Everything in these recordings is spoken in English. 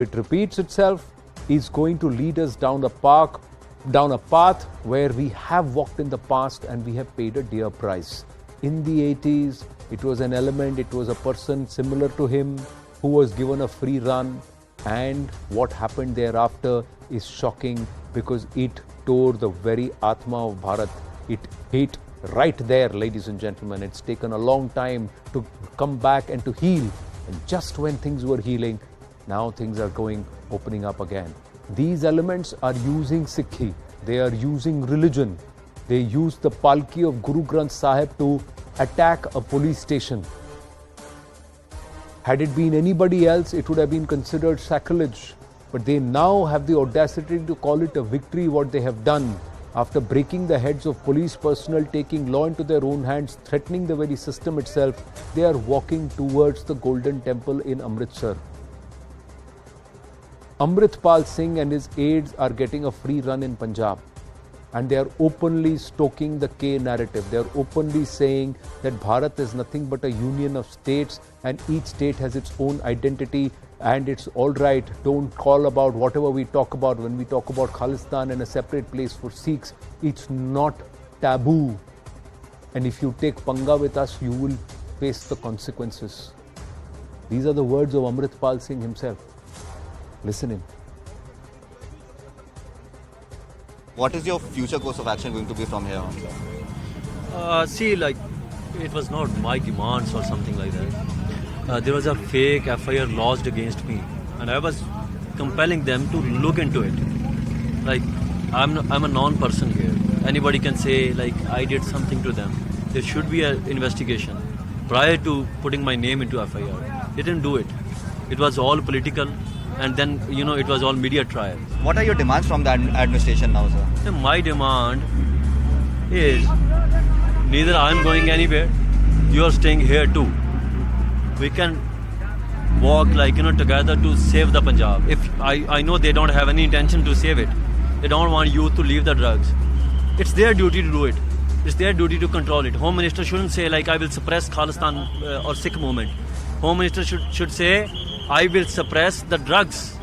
it repeats itself, is going to lead us down a path where we have walked in the past and we have paid a dear price. In the 80s, it was an element, it was a person similar to him who was given a free run, and what happened thereafter is shocking because it tore the very Atma of Bharat. It hit right there, ladies and gentlemen. It's taken a long time to come back and to heal. And just when things were healing, now things are opening up again. These elements are using Sikhi. They are using religion. They use the palki of Guru Granth Sahib to attack a police station. Had it been anybody else, it would have been considered sacrilege. But they now have the audacity to call it a victory, what they have done. After breaking the heads of police personnel, taking law into their own hands, threatening the very system itself, they are walking towards the Golden Temple in Amritsar. Amritpal Singh and his aides are getting a free run in Punjab. And they are openly stoking the K narrative. They are openly saying that Bharat is nothing but a union of states and each state has its own identity and it's all right. Don't call about whatever we talk about when we talk about Khalistan and a separate place for Sikhs. It's not taboo. And if you take panga with us, you will face the consequences. These are the words of Amritpal Singh himself. Listen in. What is your future course of action going to be from here on? See, like, it was not my demands or something like that. There was a fake FIR lodged against me, and I was compelling them to look into it. Like, I'm a non-person here. Anybody can say, like, I did something to them. There should be an investigation prior to putting my name into FIR. They didn't do it. It was all political. And then, it was all media trial. What are your demands from the administration now, sir? My demand is neither I'm going anywhere, you are staying here too. We can walk together to save the Punjab. If I know they don't have any intention to save it. They don't want youth to leave the drugs. It's their duty to do it. It's their duty to control it. Home Minister shouldn't say I will suppress Khalistan or Sikh movement. Home Minister should say, I will suppress the drugs.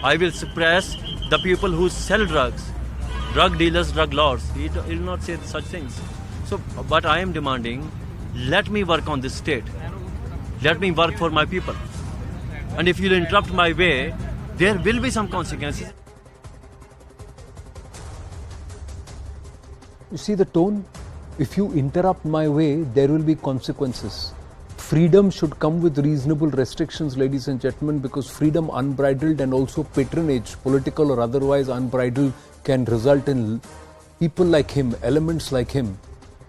I will suppress the people who sell drugs. Drug dealers, drug lords. He will not say such things. So, but I am demanding, let me work on this state. Let me work for my people. And if you interrupt my way, there will be some consequences. You see the tone? If you interrupt my way, there will be consequences. Freedom should come with reasonable restrictions, ladies and gentlemen, because freedom unbridled and also patronage, political or otherwise unbridled, can result in people like him, elements like him,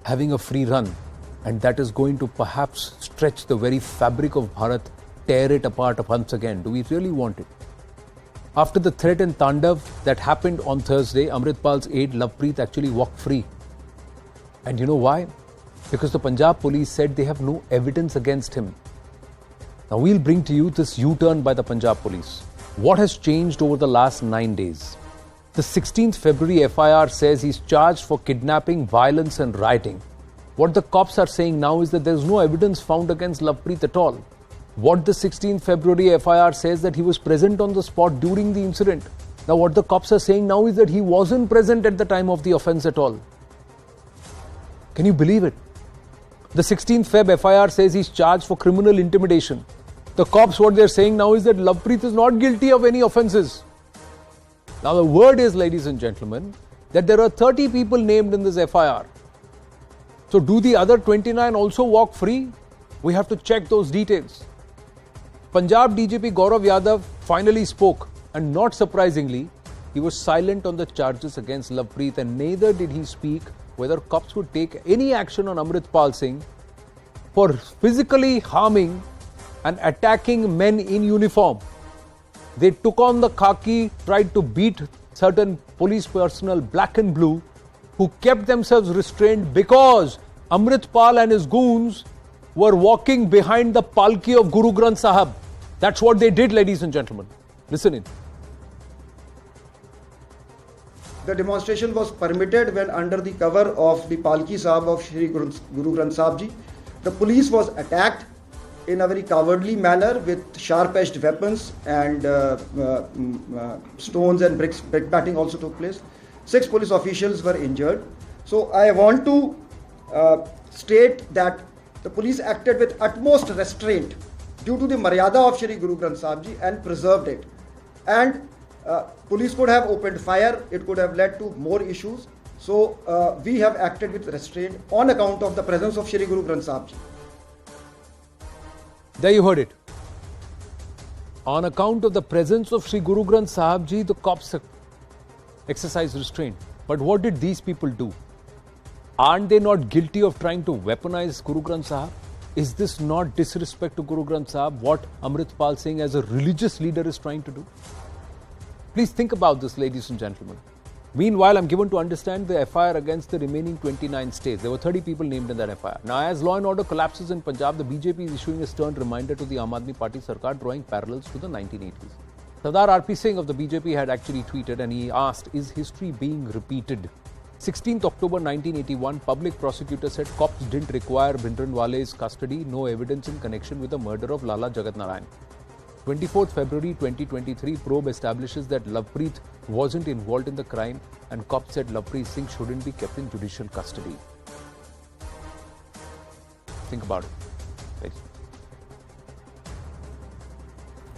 having a free run. And that is going to perhaps stretch the very fabric of Bharat, tear it apart once again. Do we really want it? After the threat in Tandav that happened on Thursday, Amritpal's aide Lovepreet actually walked free. And you know why? Because the Punjab police said they have no evidence against him. Now we'll bring to you this U-turn by the Punjab police. What has changed over the last 9 days? The 16th February FIR says he's charged for kidnapping, violence and rioting. What the cops are saying now is that there's no evidence found against Lovepreet at all. What the 16th February FIR says that he was present on the spot during the incident. Now what the cops are saying now is that he wasn't present at the time of the offence at all. Can you believe it? The 16th Feb FIR says he's charged for criminal intimidation. The cops, what they're saying now is that Lovepreet is not guilty of any offences. Now the word is, ladies and gentlemen, that there are 30 people named in this FIR. So do the other 29 also walk free? We have to check those details. Punjab DGP Gaurav Yadav finally spoke, and not surprisingly, he was silent on the charges against Lovepreet, and neither did he speak whether cops would take any action on Amritpal Singh for physically harming and attacking men in uniform. They took on the khaki, tried to beat certain police personnel, black and blue, who kept themselves restrained because Amritpal and his goons were walking behind the palki of Guru Granth Sahib. That's what they did, ladies and gentlemen. Listen in. The demonstration was permitted when under the cover of the Palki Sahib of Shri Guru Granth Sahib Ji, the police was attacked in a very cowardly manner with sharp-edged weapons and stones and brickbatting also took place. 6 police officials were injured. So I want to state that the police acted with utmost restraint due to the maryada of Shri Guru Granth Sahib Ji and preserved it. And police could have opened fire, it could have led to more issues. So we have acted with restraint on account of the presence of Shri Guru Granth Sahib Ji. There you heard it. On account of the presence of Sri Guru Granth Sahib Ji, the cops exercised restraint. But what did these people do? Aren't they not guilty of trying to weaponize Guru Granth Sahib? Is this not disrespect to Guru Granth Sahib, what Amritpal Singh as a religious leader is trying to do? Please think about this, ladies and gentlemen. Meanwhile, I'm given to understand the FIR against the remaining 29 states. There were 30 people named in that FIR. Now, as law and order collapses in Punjab, the BJP is issuing a stern reminder to the Aam Aadmi Party Sarkar, drawing parallels to the 1980s. Sardar RP Singh of the BJP had actually tweeted and he asked, is history being repeated? 16th October 1981, public prosecutor said cops didn't require Bhindranwale's custody, no evidence in connection with the murder of Lala Jagat Narayan. 24th February 2023, probe establishes that Lovepreet wasn't involved in the crime and cops said Lovepreet Singh shouldn't be kept in judicial custody. Think about it. Please.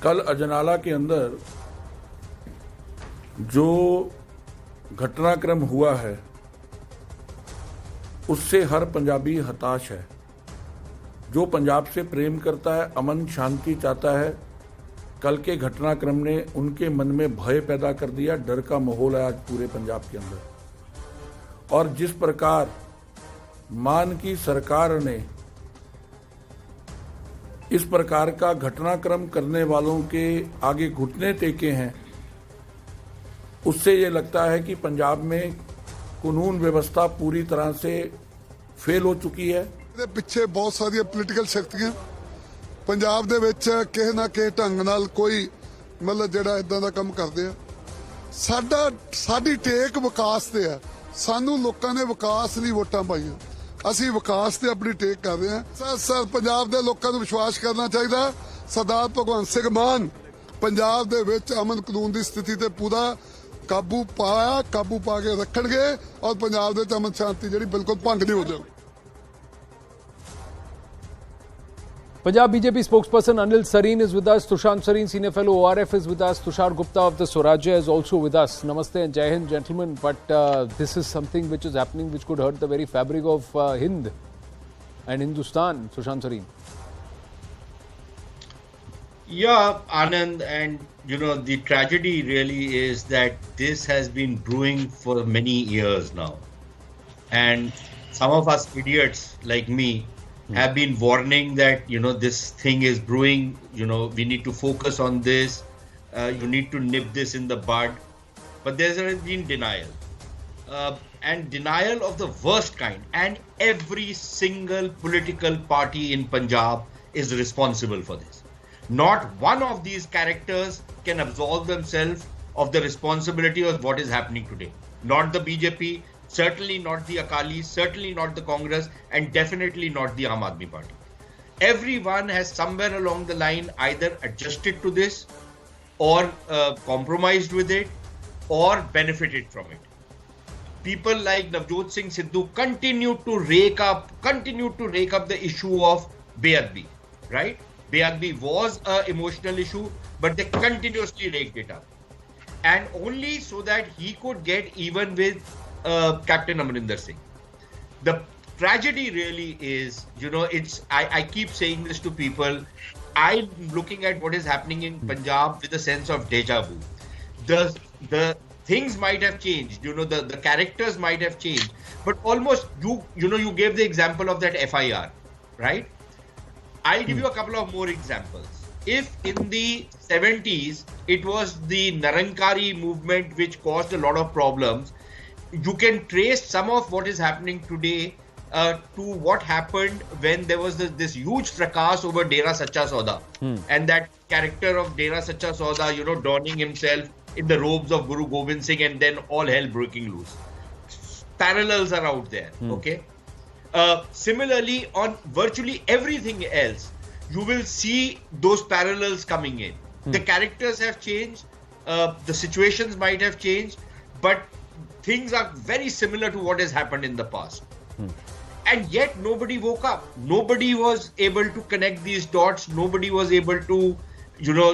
कल अजनाला के अंदर जो घटनाक्रम हुआ है उससे हर पंजाबी हताश है। जो पंजाब से प्रेम करता है, अमन शांति चाहता है, कल के घटनाक्रम ने उनके मन में भय पैदा कर दिया। डर का माहौल है आज पूरे पंजाब के अंदर। और जिस प्रकार मान की सरकार ने इस प्रकार का घटनाक्रम करने वालों के आगे घुटने टेके हैं, उससे ये लगता है कि पंजाब में कानून व्यवस्था पूरी तरह से फेल हो चुकी है। ਪਿੱਛੇ ਬਹੁਤ ਸਾਰੀਆਂ ਪੋਲੀਟੀਕਲ ਸ਼ਕਤੀਆਂ ਪੰਜਾਬ ਦੇ ਵਿੱਚ ਕਿਸੇ ਨਾ ਕਿਸੇ ਢੰਗ ਨਾਲ ਕੋਈ ਮਤਲਬ ਜਿਹੜਾ ਇਦਾਂ ਦਾ ਕੰਮ ਕਰਦੇ ਆ। ਸਾਡੀ ਟੇਕ ਵਿਕਾਸ ਤੇ ਆ। ਸਾਨੂੰ ਲੋਕਾਂ ਨੇ ਵਿਕਾਸ ਲਈ ਵੋਟਾਂ ਪਾਈਆਂ। ਅਸੀਂ ਵਿਕਾਸ ਤੇ ਆਪਣੀ ਟੇਕ ਕਰ ਰਹੇ ਹਾਂ। ਸਰ ਪੰਜਾਬ ਦੇ ਲੋਕਾਂ ਨੂੰ ਵਿਸ਼ਵਾਸ ਕਰਨਾ ਚਾਹੀਦਾ। ਸਰਦਾਰ ਭਗਵੰਤ ਸਿੰਘ ਮਾਨ ਪੰਜਾਬ ਦੇ ਵਿੱਚ ਅਮਨ ਕਾਨੂੰਨ ਦੀ ਸਥਿਤੀ ਤੇ ਪੂਰਾ ਕਾਬੂ ਪਾ ਕੇ ਰੱਖਣਗੇ ਔਰ ਪੰਜਾਬ ਦੇ ਵਿੱਚ ਅਮਨ ਸ਼ਾਂਤੀ ਜਿਹੜੀ ਬਿਲਕੁਲ ਭੰਗ ਨਹੀਂ ਹੋ ਜਾਊਗੀ। Punjab BJP spokesperson Anil Sareen is with us. Tushar Sareen, senior fellow ORF, is with us. Tushar Gupta of the Swarajya is also with us. Namaste and Jai Hind, gentlemen. But this is something which is happening which could hurt the very fabric of Hind and Hindustan. Tushar Sareen. Yeah, Anand, and the tragedy really is that this has been brewing for many years now. And some of us idiots like me have been warning that, this thing is brewing, we need to focus on this, you need to nip this in the bud. But there has been denial. And denial of the worst kind. And every single political party in Punjab is responsible for this. Not one of these characters can absolve themselves of the responsibility of what is happening today. Not the BJP, certainly not the Akalis, certainly not the Congress, and definitely not the Aam Aadmi Party. Everyone has somewhere along the line either adjusted to this or compromised with it or benefited from it. People like Navjot Singh Sidhu continue to rake up the issue of Beadbi, right? Beadbi was an emotional issue, but they continuously raked it up. And only so that he could get even with Captain Amrinder Singh. The tragedy really is, I keep saying this to people, I'm looking at what is happening in Punjab with a sense of deja vu. The things might have changed, the characters might have changed, but almost you gave the example of that FIR, right? I'll give you a couple of more examples. If in the 70s it was the Narankari movement which caused a lot of problems, you can trace some of what is happening today to what happened when there was this huge fracas over Dera Sacha Sauda. And that character of Dera Sacha Sauda, donning himself in the robes of Guru Gobind Singh, and then all hell breaking loose. Parallels are out there, okay? Similarly, on virtually everything else, you will see those parallels coming in. The characters have changed, the situations might have changed, but things are very similar to what has happened in the past. And yet nobody woke up. Nobody was able to connect these dots. Nobody was able to,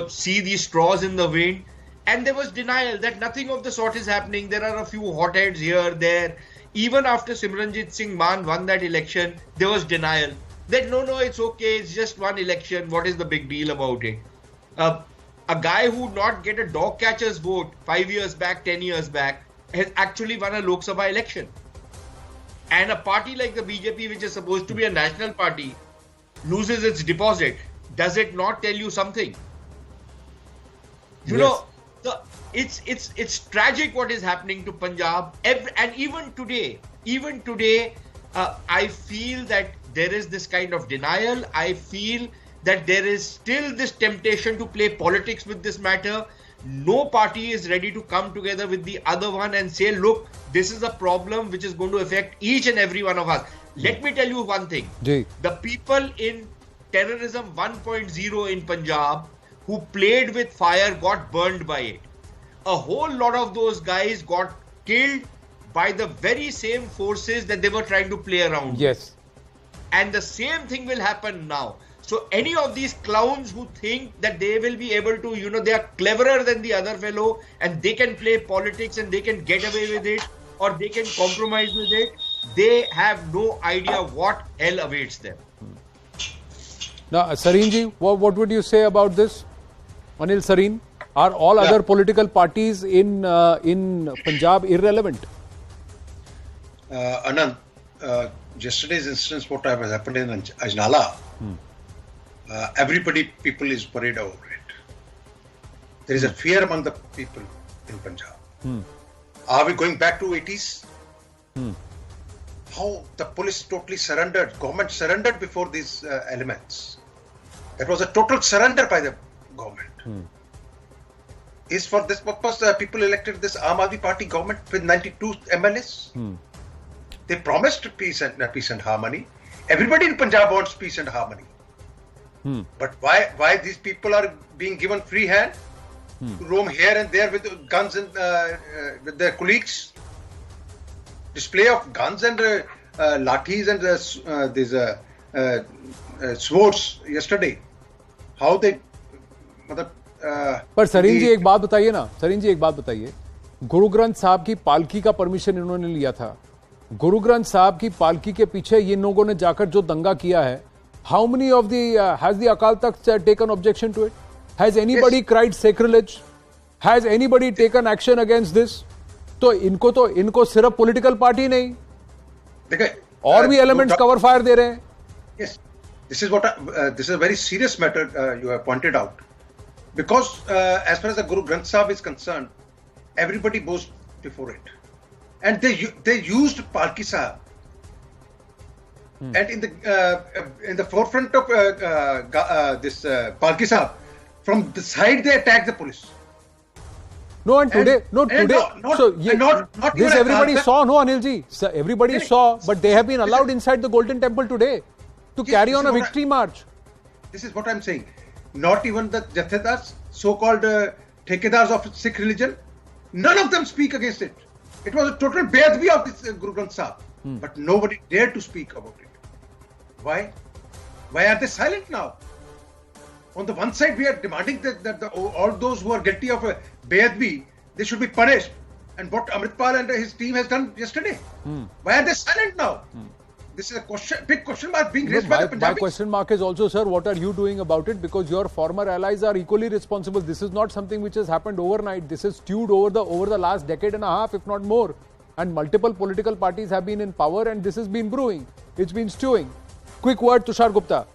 see these straws in the wind. And there was denial that nothing of the sort is happening. There are a few hotheads here, there. Even after Simranjit Singh Mann won that election, there was denial that no, it's okay. It's just one election. What is the big deal about it? A guy who would not get a dog catcher's vote 5 years back, 10 years back, has actually won a Lok Sabha election. And a party like the BJP, which is supposed to be a national party, loses its deposit. Does it not tell you something? It's tragic what is happening to Punjab. And even today, I feel that there is this kind of denial. I feel that there is still this temptation to play politics with this matter. No party is ready to come together with the other one and say, look, this is a problem which is going to affect each and every one of us. Let me tell you one thing. The people in terrorism 1.0 in Punjab who played with fire got burned by it. A whole lot of those guys got killed by the very same forces that they were trying to play around with. Yes. And the same thing will happen now. So any of these clowns who think that they will be able to, they are cleverer than the other fellow and they can play politics and they can get away with it or they can compromise with it, they have no idea what hell awaits them. Now, Sareen what would you say about this? Anil Sareen, are all other political parties in Punjab irrelevant? Anand, yesterday's instance, what has happened in Ajnala, people is worried over it. There is a fear among the people in Punjab. Are we going back to 80s? How the police totally surrendered, government surrendered before these elements. That was a total surrender by the government. Is for this purpose people elected this Aam Aadmi Party government with 92 MLAs? They promised peace and harmony. Everybody in Punjab wants peace and harmony. But why these people are being given free hand to roam here and there with guns and with their colleagues? Display of guns and lathis and these swords yesterday. How they... पर सरीन जी एक बात बताइए ना, गुरु ग्रंथ साहब की पालकी का permission इन्होंने लिया था. गुरु ग्रंथ साहब की पालकी के पीछे ये लोगों ने जाकर जो दंगा किया है, how many of has the Akal Takht taken objection to it? Has anybody cried sacrilege? Has anybody taken action against this? तो इनको सिर्फ पॉलिटिकल पार्टी नहीं, और भी एलिमेंट्स कवर फायर दे रहे हैं. Yes, this is a very serious matter you have pointed out. Because as far as the Guru Granth Sahib is concerned, everybody bows before it, and they used Palki Sahib, and in the forefront of this Palki Sahib, from the side they attacked the police. No, and today. This everybody saw, no, Anil ji. Everybody saw, but they have been allowed inside the Golden Temple today to carry on a victory march. This is what I'm saying. Not even the Jathedars, so-called Thekedars of Sikh religion, none of them speak against it. It was a total beadbi of this Guru Granth Sahib, but nobody dared to speak about it. Why? Why are they silent now? On the one side, we are demanding that all those who are guilty of a beadbi, they should be punished. And what Amritpal and his team has done yesterday. Why are they silent now? This is a big question mark being raised by the Punjabis. My question mark is also, sir, what are you doing about it? Because your former allies are equally responsible. This is not something which has happened overnight. This is stewed over the last decade and a half, if not more. And multiple political parties have been in power and this has been brewing. It's been stewing. Quick word, Tushar Gupta.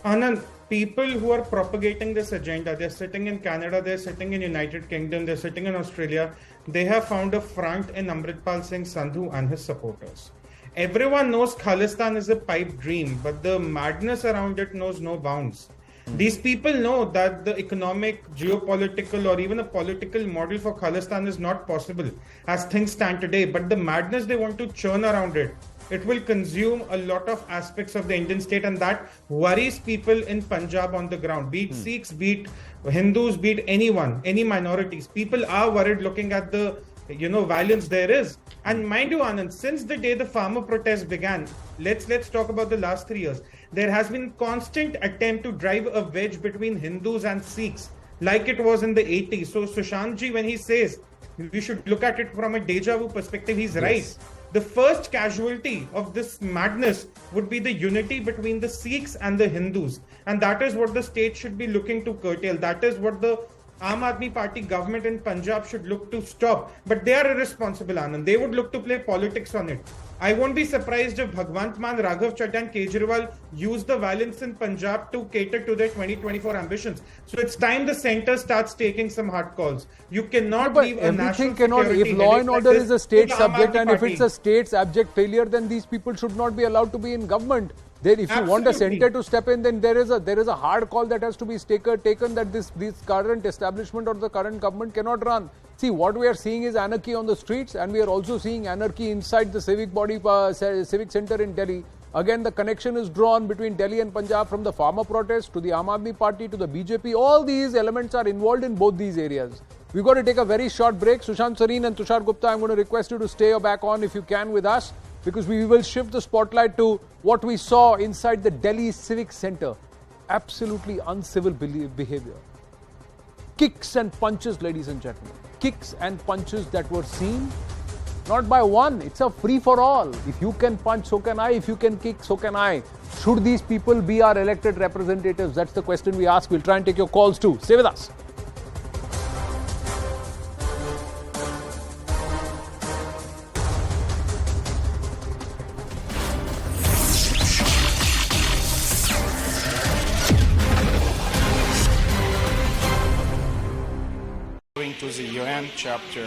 Anand, people who are propagating this agenda, they're sitting in Canada, they're sitting in United Kingdom, they're sitting in Australia. They have found a front in Amritpal Singh Sandhu and his supporters. Everyone knows Khalistan is a pipe dream, but the madness around it knows no bounds. These people know that the economic, geopolitical, or even a political model for Khalistan is not possible as things stand today, but the madness they want to churn around it it will consume a lot of aspects of the Indian state, and that worries people in Punjab on the ground, be it Sikhs, be it Hindus, be it anyone, any minorities. People are worried looking at the violence there is. And mind you, Anand, since the day the farmer protests began, let's talk about the last 3 years. There has been constant attempt to drive a wedge between Hindus and Sikhs, like it was in the 80s. So Sushant ji, when he says we should look at it from a deja vu perspective, he's right. The first casualty of this madness would be the unity between the Sikhs and the Hindus. And that is what the state should be looking to curtail. That is what the Aam Aadmi Party government in Punjab should look to stop. But they are irresponsible, Anand. They would look to play politics on it. I won't be surprised if Bhagwant Mann, Raghav Chadha and Kejriwal use the violence in Punjab to cater to their 2024 ambitions. So it's time the centre starts taking some hard calls. You cannot leave a national security if law and headache order like is a this state to the Aam subject Aadmi and if Party. it's a state's abject failure, then these people should not be allowed to be in government. Then if you want a Absolutely. centre to step in, then there is a hard call that has to be taken that this current establishment or the current government cannot run. See, what we are seeing is anarchy on the streets, and we are also seeing anarchy inside the civic centre in Delhi. Again, the connection is drawn between Delhi and Punjab, from the farmer protest to the Aam Aadmi Party to the BJP. All these elements are involved in both these areas. We've got to take a very short break. Sushant Sareen and Tushar Gupta, I'm going to request you to stay back on if you can with us, because we will shift the spotlight to what we saw inside the Delhi Civic Centre. Absolutely uncivil behavior. Kicks and punches, ladies and gentlemen. Kicks and punches that were seen, not by one. It's a free-for-all. If you can punch, so can I. If you can kick, so can I. Should these people be our elected representatives? That's the question we ask. We'll try and take your calls too. Stay with us. To the UN chapter